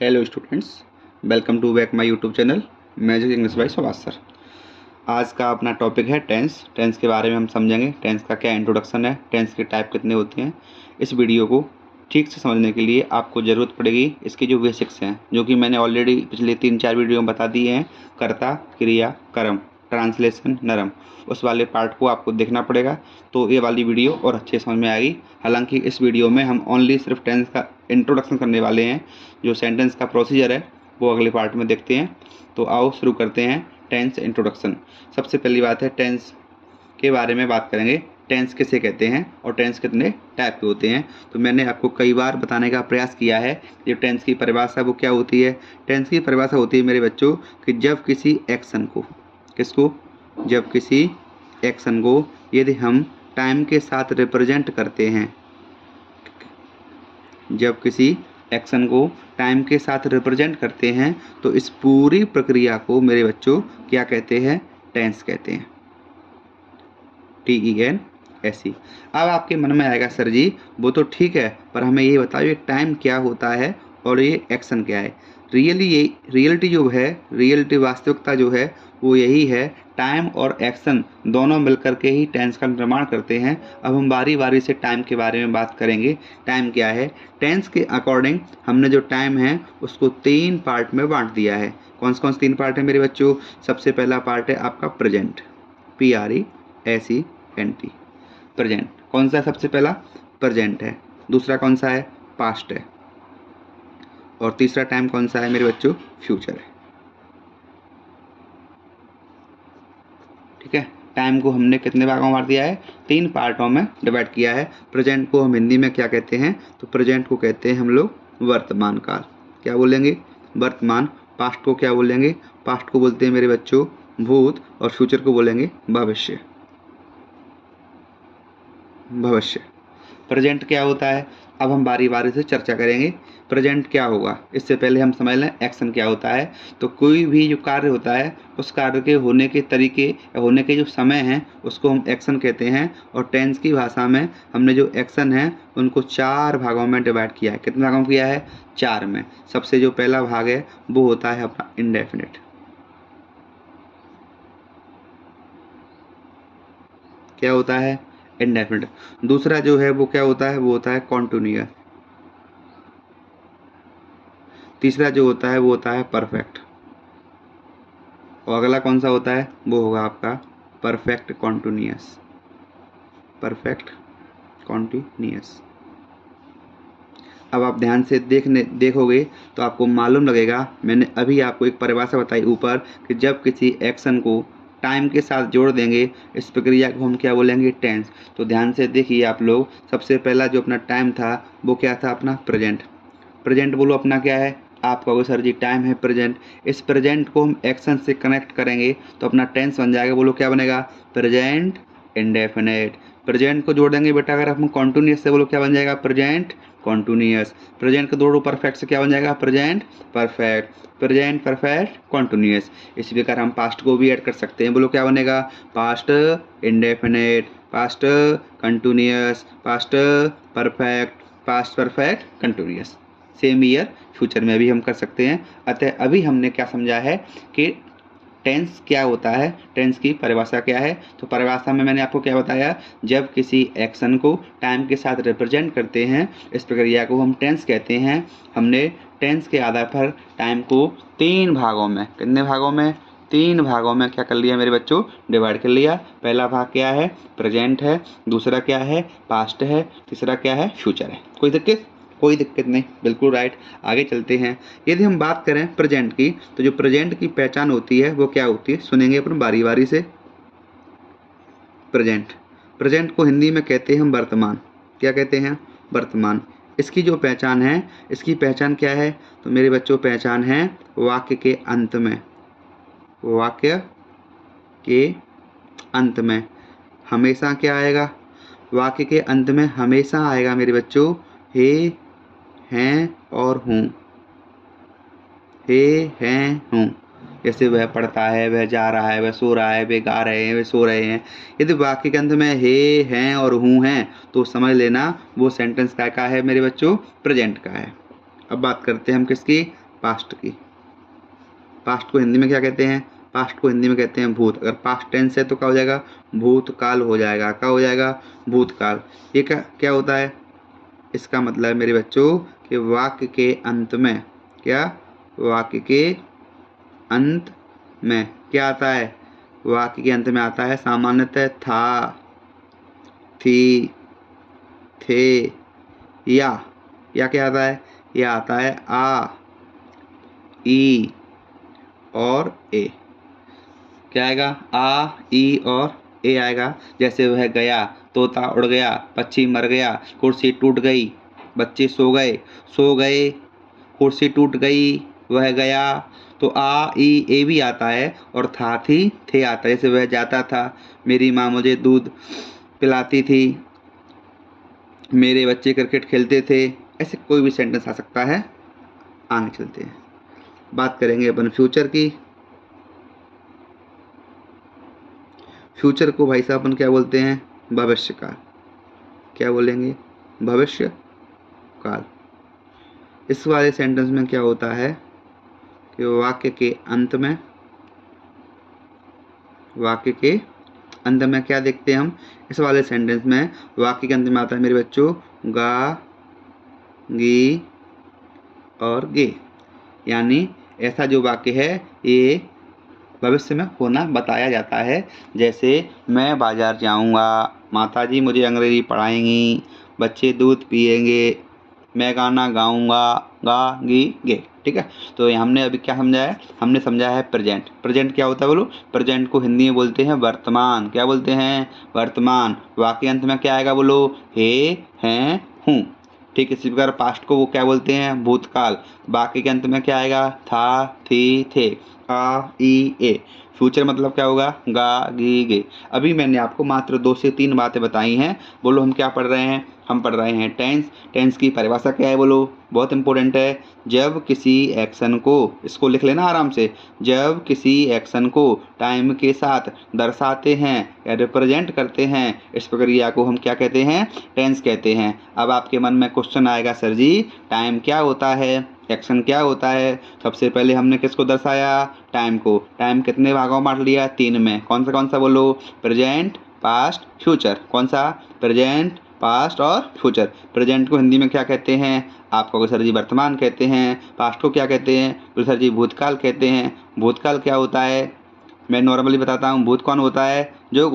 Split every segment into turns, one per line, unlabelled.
Hello students, welcome to back my YouTube channel magic English by Subhash sir. आज का अपना topic है tense के बारे में हम समझेंगे। टेंस का क्या इंट्रोडक्शन है, टेंस के टाइप कितने होते हैं। इस वीडियो को ठीक से समझने के लिए आपको ज़रूरत पड़ेगी इसके जो बेसिक्स हैं, जो कि मैंने ऑलरेडी पिछले 3-4 वीडियो में बता दिए हैं। कर्ता, क्रिया, कर्म, ट्रांसलेशन, नरम, उस वाले पार्ट को आपको देखना पड़ेगा, तो ये वाली वीडियो और अच्छे समझ में आएगी। हालांकि इस वीडियो में हम ओनली सिर्फ टेंस का इंट्रोडक्शन करने वाले हैं। जो सेंटेंस का प्रोसीजर है वो अगले पार्ट में देखते हैं। तो आओ शुरू करते हैं टेंस इंट्रोडक्शन। सबसे पहली बात है, टेंस के बारे में बात करेंगे। टेंस किसे कहते हैं और टेंस कितने टाइप के होते हैं। तो मैंने आपको कई बार बताने का प्रयास किया है कि टेंस की परिभाषा वो क्या होती है। टेंस की परिभाषा होती है मेरे बच्चों कि जब किसी एक्शन को, किसको, जब किसी एक्शन को यदि हम टाइम के साथ रिप्रेजेंट करते हैं, जब किसी एक्शन को टाइम के साथ रिप्रेजेंट करते हैं तो इस पूरी प्रक्रिया को मेरे बच्चों क्या कहते हैं, टेंस कहते हैं। TENSE। अब आपके मन में आएगा सर जी वो तो ठीक है, पर हमें ये बताओ ये टाइम क्या होता है और ये एक्शन क्या है। रियलिटी जो है, रियलिटी वास्तविकता जो है वो यही है, टाइम और एक्शन दोनों मिलकर के ही टेंस का निर्माण करते हैं। अब हम बारी बारी से टाइम के बारे में बात करेंगे। टाइम क्या है, टेंस के अकॉर्डिंग हमने जो टाइम है उसको 3 पार्ट में बांट दिया है। कौन से 3 पार्ट है मेरे बच्चों। सबसे पहला पार्ट है आपका प्रेजेंट, PRESENT, प्रेजेंट। कौन सा सबसे पहला, प्रेजेंट है। दूसरा कौन सा है, पास्ट है। और तीसरा टाइम कौन सा है मेरे बच्चों, फ्यूचर है। ठीक है, टाइम को हमने कितने भागों में बांट दिया है, 3 पार्टों में डिवाइड किया है। प्रेजेंट को हम हिंदी में क्या कहते हैं, तो प्रेजेंट को कहते हैं हम लोग वर्तमान काल। क्या बोलेंगे, वर्तमान। पास्ट को क्या बोलेंगे, पास्ट को बोलते हैं मेरे बच्चों भूत। और फ्यूचर को बोलेंगे भविष्य। भविष्य। प्रेजेंट क्या होता है, अब हम बारी बारी से चर्चा करेंगे। प्रेजेंट क्या होगा, इससे पहले हम समझ लें एक्शन क्या होता है। तो कोई भी जो कार्य होता है उस कार्य के होने के तरीके या होने के जो समय हैं उसको हम एक्शन कहते हैं। और टेंस की भाषा में हमने जो एक्शन है उनको 4 भागों में डिवाइड किया है। कितने भागों में किया है, 4 में। सबसे जो पहला भाग है वो होता है अपना इंडेफिनिट। क्या होता है, इंडेफिनिट। दूसरा जो है वो क्या होता है, वो होता है कॉन्टिन्यूअस। तीसरा जो होता है वो होता है परफेक्ट। और अगला कौन सा होता है, वो होगा आपका परफेक्ट कॉन्टिन्यूअस। Perfect continuous. अब आप ध्यान से देखोगे तो आपको मालूम लगेगा, मैंने अभी आपको एक परिभाषा बताई ऊपर कि जब किसी एक्शन को टाइम के साथ जोड़ देंगे इस प्रक्रिया को हम क्या बोलेंगे, टेंस। तो ध्यान से देखिए आप लोग, सबसे पहला जो अपना टाइम था वो क्या था, अपना प्रेजेंट। प्रेजेंट बोलो अपना क्या है, आप कहोगे सर जी टाइम है प्रेजेंट। इस प्रेजेंट को हम एक्शन से कनेक्ट करेंगे तो अपना टेंस बन जाएगा। बोलो क्या बनेगा, प्रेजेंट इंडेफिनिट। प्रेजेंट को जोड़ देंगे बेटा अगर हम कॉन्टिन्यूअस से, बोलो क्या बन जाएगा, प्रेजेंट कॉन्टिन्यूअस। प्रेजेंट को जोड़ो परफेक्ट से, क्या बन जाएगा, present perfect. Present perfect continuous. इसी प्रकार हम पास्ट को भी ऐड कर सकते हैं। बोलो क्या बनेगा, past indefinite, past continuous, past perfect, past perfect continuous. Same year future में भी हम कर सकते हैं। अतः अभी हमने क्या समझा है कि टेंस क्या होता है, टेंस की परिभाषा क्या है। तो परिभाषा में मैंने आपको क्या बताया, जब किसी एक्शन को टाइम के साथ रिप्रेजेंट करते हैं इस प्रक्रिया को हम टेंस कहते हैं। हमने टेंस के आधार पर टाइम को 3 भागों में, कितने भागों में, 3 भागों में क्या कर लिया मेरे बच्चों, डिवाइड कर लिया। पहला भाग क्या है, प्रेजेंट है। दूसरा क्या है, पास्ट है। तीसरा क्या है, फ्यूचर है। कोई दिक्कत, कोई दिक्कत नहीं, बिल्कुल राइट। आगे चलते हैं। यदि हम बात करें प्रेजेंट की, तो जो प्रेजेंट की पहचान होती है वो क्या होती है, सुनेंगे अपन बारी बारी से। प्रेजेंट, प्रेजेंट को हिंदी में कहते हैं हम वर्तमान। क्या कहते हैं, वर्तमान। इसकी जो पहचान है, इसकी पहचान क्या है, तो मेरे बच्चों पहचान है वाक्य के अंत में। वाक्य के अंत में हमेशा क्या आएगा, वाक्य के अंत में हमेशा आएगा मेरे बच्चों हे, हैं और हूँ। हे, हैं, हूँ। जैसे वह पढ़ता है, वह जा रहा है, वह सो रहा है, वे गा रहे हैं, वे सो रहे हैं। यदि वाक्य के अंत में हे, हैं और हूँ हैं तो समझ लेना वो सेंटेंस क्या का है मेरे बच्चों, प्रेजेंट का है। अब बात करते हैं हम किसकी, पास्ट की। पास्ट को हिंदी में क्या कहते हैं? पास्ट को हिंदी में कहते हैं भूत। अगर पास्ट टेंस है तो क्या हो जाएगा? भूतकाल हो जाएगा। क्या हो जाएगा? भूतकाल। ये क्या क्या होता है? इसका मतलब है मेरे बच्चों कि वाक्य के अंत में क्या? वाक्य के अंत में क्या आता है? वाक्य के अंत में आता है सामान्यतः था, थी, थे, या क्या आता है? या आता है आ, ई और ए। क्या आएगा? आ, ई और ए आएगा। जैसे वह गया, तोता उड़ गया, पक्षी मर गया, कुर्सी टूट गई, बच्चे सो गए, सो गए, कुर्सी टूट गई, वह गया। तो आ, ई, ए भी आता है और था, थी, थे आता है। जैसे वह जाता था, मेरी माँ मुझे दूध पिलाती थी, मेरे बच्चे क्रिकेट खेलते थे। ऐसे कोई भी सेंटेंस आ सकता है। आगे चलते हैं, बात करेंगे अपन फ्यूचर की। फ्यूचर को भाई साहब अपन क्या बोलते हैं? भविष्य काल। क्या बोलेंगे? भविष्य काल। इस वाले सेंटेंस में क्या होता है कि वाक्य के अंत में क्या देखते हैं हम? इस वाले सेंटेंस में वाक्य के अंत में आता है मेरे बच्चों गा, गी और गे। यानी ऐसा जो वाक्य है ये भविष्य में होना बताया जाता है। जैसे मैं बाजार जाऊंगा, माताजी मुझे अंग्रेजी पढ़ाएंगी, बच्चे दूध पिएंगे, मैं गाना गाऊंगा, गा, गी, गे। ठीक है, तो हमने अभी क्या समझा है? हमने समझा है प्रेजेंट। प्रेजेंट क्या होता है बोलो? प्रेजेंट को हिंदी में बोलते हैं वर्तमान। क्या बोलते हैं? वर्तमान। वाक्य अंत में क्या आएगा बोलो? हे, हैं, हूँ। ठीक इसी प्रकार पास्ट को वो क्या बोलते हैं? भूतकाल। वाक्य के अंत में क्या आएगा? था, थी, थे, आ, ई, ए। फ्यूचर मतलब क्या होगा? गा, गी, गे। अभी मैंने आपको मात्र 2 से 3 बातें बताई हैं। बोलो हम क्या पढ़ रहे हैं? हम पढ़ रहे हैं टेंस। टेंस की परिभाषा क्या है बोलो? बहुत इंपॉर्टेंट है। जब किसी एक्शन को, इसको लिख लेना आराम से, जब किसी एक्शन को टाइम के साथ दर्शाते हैं या रिप्रेजेंट करते हैं, इस प्रक्रिया को हम क्या कहते हैं? टेंस कहते हैं। अब आपके मन में क्वेश्चन आएगा, सर जी टाइम क्या होता है, एक्शन क्या होता है? सबसे पहले हमने किसको दर्शाया? टाइम को। टाइम कितने भागों में बांट लिया? 3 में। कौन सा बोलो? Present, past, future. कौन सा? प्रेजेंट, पास्ट और फ्यूचर। प्रेजेंट को हिंदी में क्या कहते हैं? आप कहोगे सर जी वर्तमान कहते हैं। पास्ट को क्या कहते हैं? तो सर जी भूतकाल कहते हैं। भूतकाल क्या होता है? मैं नॉर्मली बताता हूँ। भूत कौन होता है? जो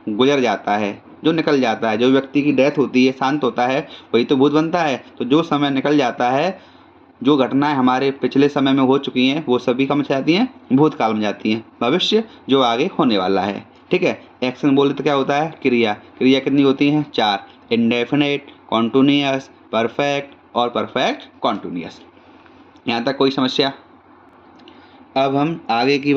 गुजर जाता है, जो निकल जाता है। जो व्यक्ति की डेथ होती है, शांत होता है, वही तो भूत बनता है। तो जो समय निकल जाता है, जो घटनाएं हमारे पिछले समय में हो चुकी हैं, वो सभी कम जाती हैं? भूतकाल में जाती हैं। भविष्य जो आगे होने वाला है। ठीक है। एक्शन बोले तो क्या होता है? क्रिया। क्रिया कितनी होती हैं? 4। इंडेफिनेट, कॉन्टिन्यूअस, परफेक्ट और परफेक्ट कॉन्टिन्यूअस। यहाँ तक कोई समस्या? अब हम आगे की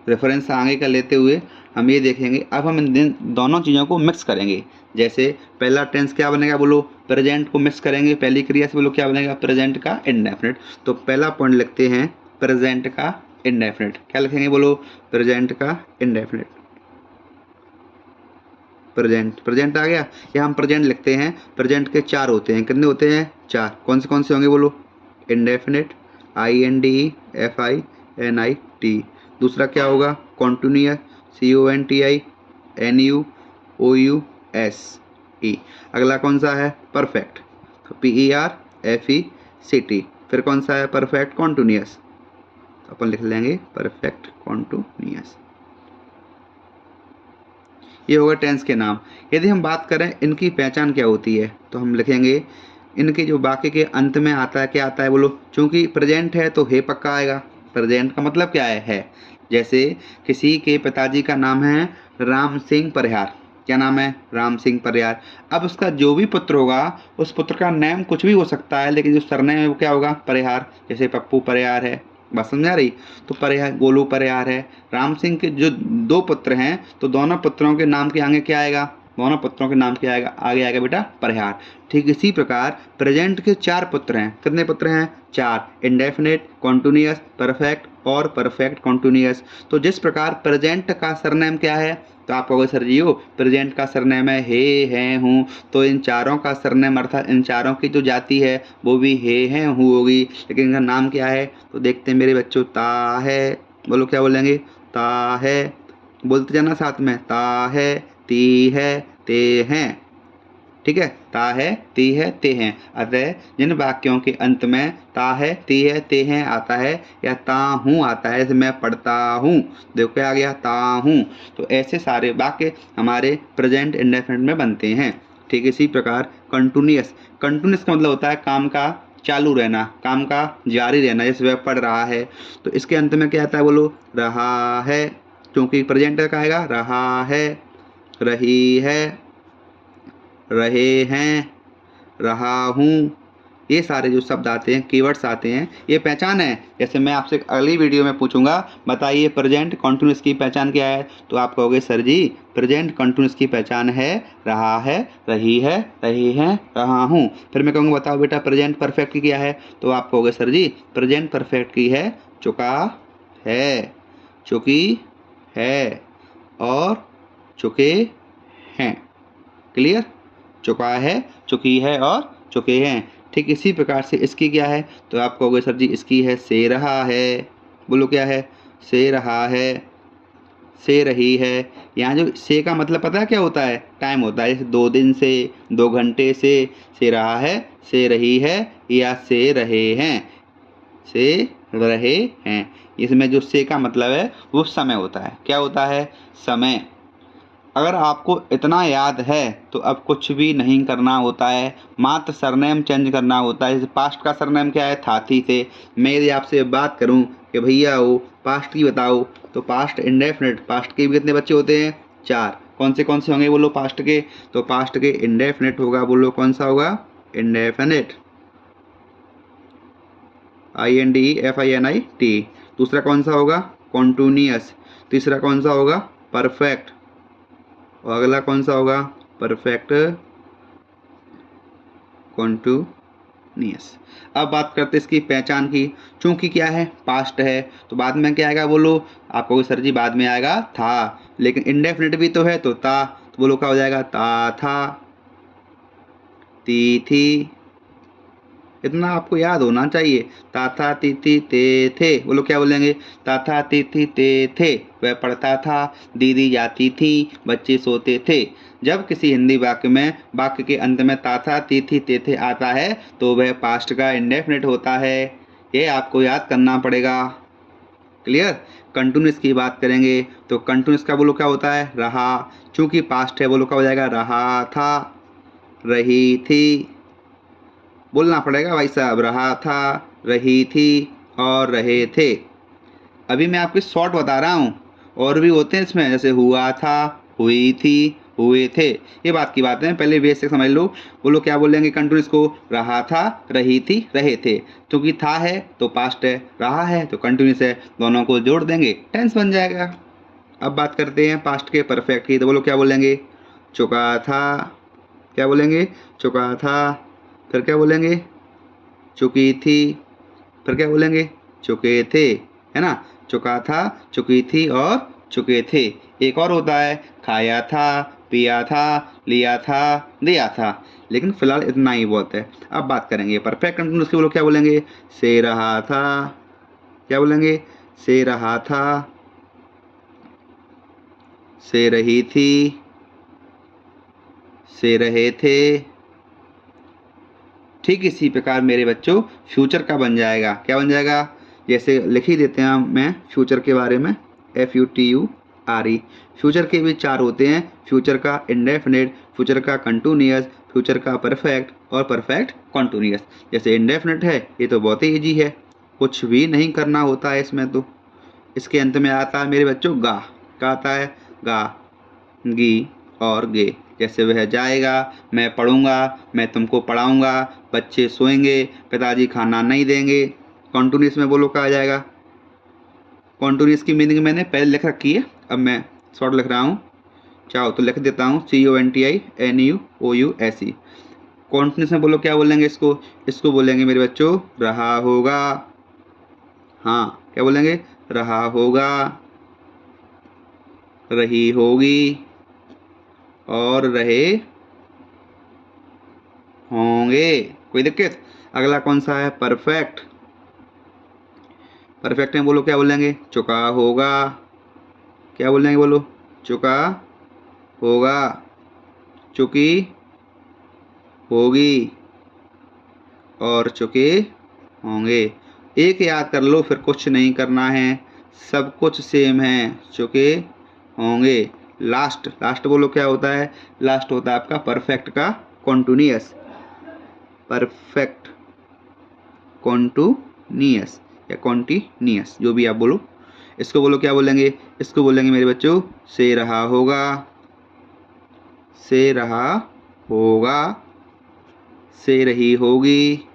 रेफरेंस आगे का लेते हुए हम ये देखेंगे। अब हम इन दोनों चीज़ों को मिक्स करेंगे। जैसे पहला टेंस क्या बनेगा बोलो? प्रेजेंट को मिक्स करेंगे। पहली क्रिया से बोलो क्या बनेगा? प्रेजेंट का इंडेफिनिट। तो पहला पॉइंट लिखते हैं प्रेजेंट का इंडेफिनिट। क्या लिखेंगे बोलो? प्रेजेंट का इंडेफिनिट। प्रेजेंट आ गया। या हम प्रेजेंट लिखते हैं। प्रेजेंट के 4 होते हैं। कितने होते हैं? 4। कौन से होंगे बोलो? Indefinite, INDE, FINIT। दूसरा क्या होगा? Continuous, CONTI NUOUS E। अगला कौन सा है? Perfect, PERFECT। फिर कौन सा है? Perfect continuous. अपन लिख लेंगे परफेक्ट कॉन्टिन्यूअस। ये होगा टेंस के नाम। यदि हम बात करें इनकी पहचान क्या होती है, तो हम लिखेंगे इनके जो वाक्य के अंत में आता है, क्या आता है बोलो? चूंकि प्रेजेंट है तो हे पक्का आएगा। प्रेजेंट का मतलब क्या है? जैसे किसी के पिताजी का नाम है राम सिंह परिहार। क्या नाम है? राम सिंह परिहार। अब उसका जो भी पुत्र होगा, उस पुत्र का नेम कुछ भी हो सकता है, लेकिन जो सरनेम है वो क्या होगा? परिहार। जैसे पप्पू परिहार है। बात समझ आ रही? तो परिहार, गोलू परिहार है। राम सिंह के जो 2 पुत्र हैं, तो दोनों पुत्रों के नाम के आगे क्या आएगा? दोनों पुत्रों के नाम के आगे आएगा बेटा परिहार। ठीक इसी प्रकार प्रेजेंट के 4 पुत्र हैं। कितने पुत्र हैं? 4। इंडेफिनिट, कॉन्टिन्यूअस, परफेक्ट और परफेक्ट कॉन्टिन्यूअस। तो जिस प्रकार प्रेजेंट का सरनेम क्या है? तो आप कहोगे सर जी वो प्रेजेंट का सरनेम है हे हैं हूँ, तो इन चारों का सरनेम अर्थात इन चारों की जो जाति है वो भी हे हैं हूँ होगी, लेकिन इनका नाम क्या है? तो देखते हैं मेरे बच्चों, ता है। बोलो क्या बोलेंगे? ता है। बोलते जाना साथ में, ता है, ती है, ते हैं। ठीक है, ता है, ती है, ते हैं। अतः जिन वाक्यों के अंत में ता है, ती है, ते हैं आता है या ता हूँ आता है, जैसे मैं पढ़ता हूँ, देखो क्या आ गया? ता हूँ। तो ऐसे सारे वाक्य हमारे प्रेजेंट इंडेफिनिट में बनते हैं। ठीक इसी प्रकार कंटिन्यूअस, कंटिन्यूअस का मतलब होता है काम का चालू रहना, काम का जारी रहना। जैसे वह पढ़ रहा है तो इसके अंत में क्या आता है? बोलो रहा है, क्योंकि प्रेजेंट का आएगा रहा है, रही है, रहे हैं, रहा हूँ। ये सारे जो शब्द आते हैं, कीवर्ड्स आते हैं, ये पहचान है। जैसे मैं आपसे अगली वीडियो में पूछूंगा बताइए प्रेजेंट कंटिन्यूअस की पहचान क्या है, तो आप कहोगे सर जी प्रेजेंट कंटिन्यूअस की पहचान है रहा है, रही है, रही हैं, रहा हूँ। फिर मैं कहूँगा बताओ बेटा प्रेजेंट परफेक्ट की क्या है, तो आप कहोगे सर जी प्रेजेंट परफेक्ट की है चुका है, चुकी है और चुके हैं। क्लियर? चुका है, चुकी है और चुके हैं। ठीक इसी प्रकार से इसकी क्या है, तो आप कहोगे सर जी इसकी है से रहा है। बोलो क्या है? से रहा है, से रही है। यहाँ जो से का मतलब पता है क्या होता है? टाइम होता है, जैसे 2 दिन से, 2 घंटे से रहा है, से रही है या से रहे हैं, से रहे हैं। इसमें जो से का मतलब है वो समय होता है। क्या होता है? समय। अगर आपको इतना याद है तो अब कुछ भी नहीं करना होता है, मात्र सरनेम चेंज करना होता है। जैसे पास्ट का सरनेम क्या है? था, थी, थे। मैं यदि आपसे बात करूं कि भैया वो पास्ट की बताओ, तो पास्ट इंडेफिनिट, पास्ट के भी कितने बच्चे होते हैं? 4। कौन से होंगे बोलो पास्ट के? तो पास्ट के इंडेफिनिट होगा, बोलो कौन सा होगा? Indefinite, INDEFINIT। दूसरा कौन सा होगा? कॉन्टिन्यूअस। तीसरा कौन सा होगा? परफेक्ट। और अगला कौन सा होगा? Perfect continuous. अब बात करते हैं इसकी पहचान की। चूंकि क्या है? पास्ट है, तो बाद में क्या आएगा बोलो? आपको सर जी बाद में आएगा था, लेकिन इंडेफिनिट भी तो है तो था, तो बोलो क्या हो जाएगा? ता था, ती थी। इतना आपको याद होना चाहिए। ता था, ती थी, ते थे। बोलो क्या बोलेंगे? ता था, ती थी, ते थे। वह पढ़ता था, दीदी जाती थी, बच्चे सोते थे। जब किसी हिंदी वाक्य में वाक्य के अंत में ता था, ती थी, ते थे आता है तो वह पास्ट का इंडेफिनिट होता है। ये आपको याद करना पड़ेगा। क्लियर? कंटिन्यूअस की बात करेंगे तो कंटिन्यूअस का बोलो क्या होता है? रहा। चूंकि पास्ट है, बोलो क्या हो जाएगा? रहा था, रही थी। बोलना पड़ेगा भाई साहब, रहा था, रही थी और रहे थे। अभी मैं आपको शॉर्ट बता रहा हूँ, और भी होते हैं इसमें, जैसे हुआ था, हुई थी, हुए थे। ये बात की बात है, पहले बेसिक समझ लो। बोलो क्या बोलेंगे कंटिन्यूअस को? रहा था, रही थी, रहे थे। क्योंकि था है तो पास्ट है, रहा है तो कंटिन्यूअस है, दोनों को जोड़ देंगे टेंस बन जाएगा। अब बात करते हैं पास्ट के परफेक्ट की, तो बोलो क्या बोलेंगे? चुका था। क्या बोलेंगे? चुका था। फिर क्या बोलेंगे? चुकी थी। फिर क्या बोलेंगे? चुके थे, है ना? चुका था, चुकी थी और चुके थे। एक और होता है खाया था, पिया था, लिया था, दिया था। लेकिन फिलहाल इतना ही बहुत है। अब बात करेंगे परफेक्ट कंटिन्यूअस की। बोलो क्या बोलेंगे? से रहा था। क्या बोलेंगे? से रहा था, से रही थी, से रहे थे। ठीक इसी प्रकार मेरे बच्चों फ्यूचर का बन जाएगा। क्या बन जाएगा? जैसे लिख ही देते हैं मैं फ्यूचर के बारे में, FUTURE। फ्यूचर के भी 4 होते हैं, फ्यूचर का इंडेफिनिट, फ्यूचर का कंटिन्यूअस, फ्यूचर का परफेक्ट और परफेक्ट कंटिन्यूअस। जैसे इंडेफिनिट है ये तो बहुत ही ईजी है, कुछ भी नहीं करना होता है इसमें। तो इसके अंत में आता है मेरे बच्चों गा। क्या आता है? गा, गी और गे। जैसे वह जाएगा, मैं पढ़ूंगा, मैं तुमको पढ़ाऊंगा, बच्चे सोएंगे, पिताजी खाना नहीं देंगे। कॉन्टिन्यूअस में बोलो क्या आ जाएगा? कॉन्टिन्यूअस की मीनिंग मैंने पहले लिख रखी है, अब मैं शॉर्ट लिख रहा हूँ, चाहो तो लिख देता हूँ, CONTINUOUS। कॉन्टिन्यूअस में बोलो क्या बोलेंगे इसको? इसको बोलेंगे मेरे बच्चों रहा होगा। हाँ, क्या बोलेंगे? रहा होगा। रही होगी और रहे होंगे। कोई दिक्कत? अगला कौन सा है? परफेक्ट। परफेक्ट में बोलो, क्या बोलेंगे? चुका होगा। क्या बोलेंगे? बोलो, चुका होगा, चुकी होगी और चुके होंगे। एक याद कर लो, फिर कुछ नहीं करना है, सब कुछ सेम है। चुके होंगे। लास्ट, लास्ट बोलो, क्या होता है? लास्ट होता है आपका परफेक्ट का कॉन्टिन्यूअस। परफेक्ट कॉन्टिन्यूअस या कॉन्टिन्यूअस, जो भी आप बोलो। इसको बोलो, क्या बोलेंगे? इसको बोलेंगे मेरे बच्चों, से रहा होगा, से रहा होगा, से रही होगी,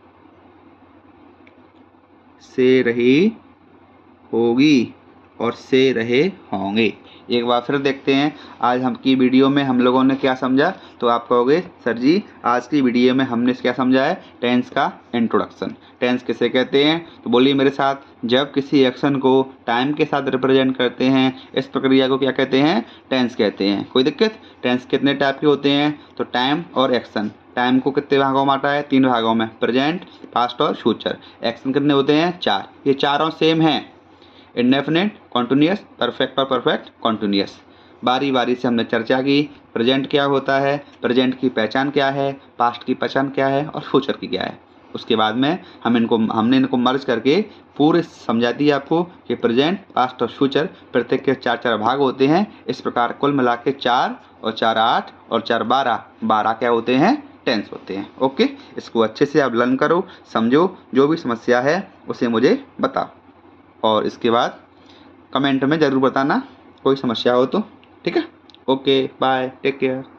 से रही होगी और से रहे होंगे। एक बार फिर देखते हैं आज हम की वीडियो में हम लोगों ने क्या समझा। तो आप कहोगे, सर जी आज की वीडियो में हमने क्या समझा है? टेंस का इंट्रोडक्शन। टेंस किसे कहते हैं? तो बोलिए मेरे साथ, जब किसी एक्शन को टाइम के साथ रिप्रेजेंट करते हैं, इस प्रक्रिया को क्या कहते हैं? टेंस कहते हैं। कोई दिक्कत? टेंस कितने टाइप के होते हैं? तो टाइम और एक्शन। टाइम को कितने भागों में बांटा है? 3 भागों में, प्रेजेंट, पास्ट और फ्यूचर। एक्शन कितने होते हैं? 4। ये चारों सेम हैं, इंडेफिनिट, कॉन्टिन्यूअस, परफेक्ट और परफेक्ट कॉन्टिन्यूअस। बारी बारी से हमने चर्चा की, प्रेजेंट क्या होता है, प्रेजेंट की पहचान क्या है, पास्ट की पहचान क्या है और फ्यूचर की क्या है। उसके बाद में हमने इनको मर्ज करके पूरे समझा दिया आपको कि प्रेजेंट, पास्ट और फ्यूचर प्रत्येक के 4 भाग होते हैं। इस प्रकार कुल मिला के 4 और 4 8 और 4 12 क्या होते हैं? टेंस होते हैं। ओके, इसको अच्छे से आप लर्न करो, समझो, जो भी समस्या है उसे मुझे बताओ और इसके बाद कमेंट में ज़रूर बताना कोई समस्या हो तो। ठीक है, ओके, बाय, टेक केयर।